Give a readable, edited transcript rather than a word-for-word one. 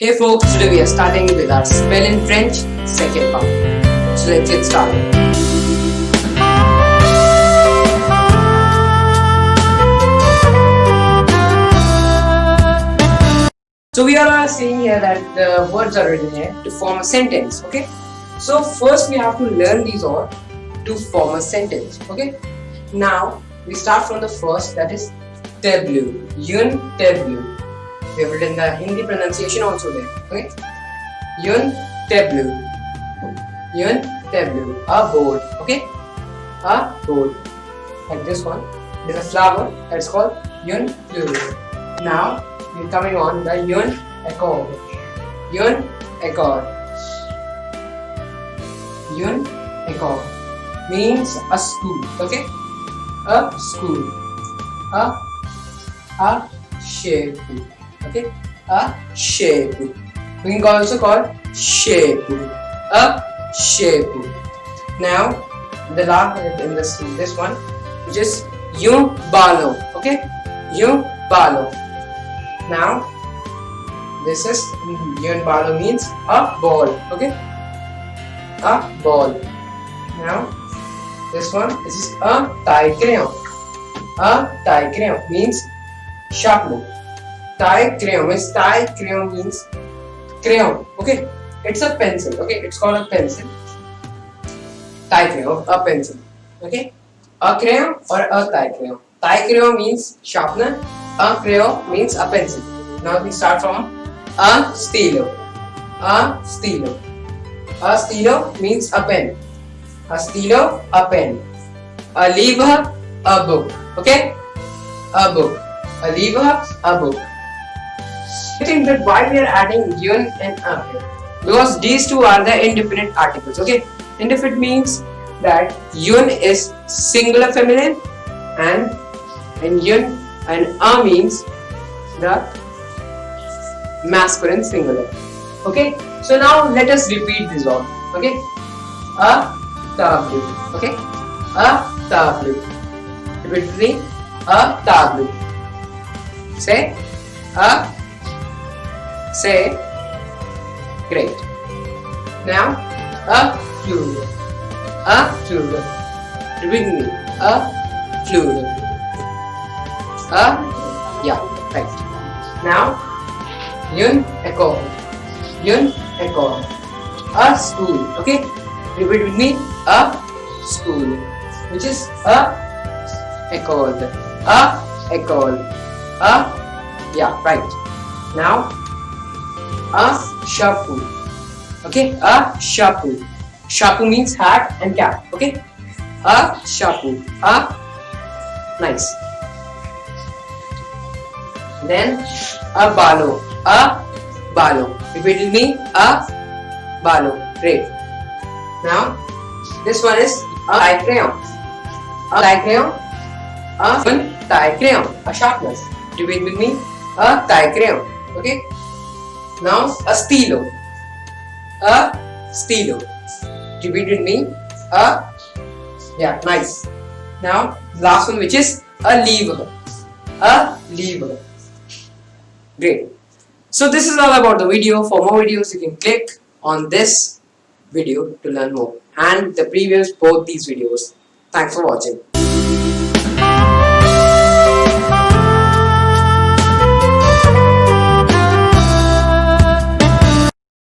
Hey folks, today we are starting with our spell in French second part. So let's get started. So we are seeing here that the words are written here to form a sentence, okay? So first we have to learn these all to form a sentence, okay? Now we start from the first, that is tableau, yun tableau. We have written the Hindi pronunciation also there, okay? Yun tableau, a board, okay? A board, like this one. There's a flower that's called yun plural. Now we're coming on the yun accord. Yun accord. Yun accord means a school, okay? A school. A shape. Okay, a shape. We can also call shape. A shape. Now, the last in this one, which is yun balo. Okay, yun balo. Now, this is yun balo means a ball. Okay, a ball. Now, this one is a tie crayon. A tie crayon means sharpener. Tie crayon means crayon. Okay, it's a pencil. Okay, it's called a pencil. Tie crayon, a pencil. Okay, a crayon or a tie crayon. Tie crayon means sharpener. A crayon means a pencil. Now we start from a stilo. A stilo. A stilo means a pen. A stilo, a pen. A lever, a book. Okay, a book. A lever, a book. I think that why we are adding yun and a here, because these two are the indefinite articles. Okay, indefinite means that yun is singular feminine and yun and a means the masculine singular. Okay, so now let us repeat this all. Okay, a tableau. Okay, a tableau. Repeat with me. A tableau. Say a. Say, great. Now, a plural. A plural. Repeat me. A plural. Yeah, right. Now, yun accord. Yun accord. A school. Okay? Repeat with me. A school. Which is a accord. A accord. Yeah, right. Now, a chapeau. Okay, a chapeau. Chapeau means hat and cap. Okay, a chapeau. Nice. Then a balo. A balo. Repeat with me. A balo. Great. Now this one is a tie crayon. A tie crayon. A tie crayon. A sharpener. Repeat with me. A tie crayon. Okay. Now a stilo. A stilo. Repeat with me. Yeah, nice. Now last one, which is a lever. A lever. Great. So this is all about the video. For more videos you can click on this video to learn more, and the previous both these videos. Thanks for watching.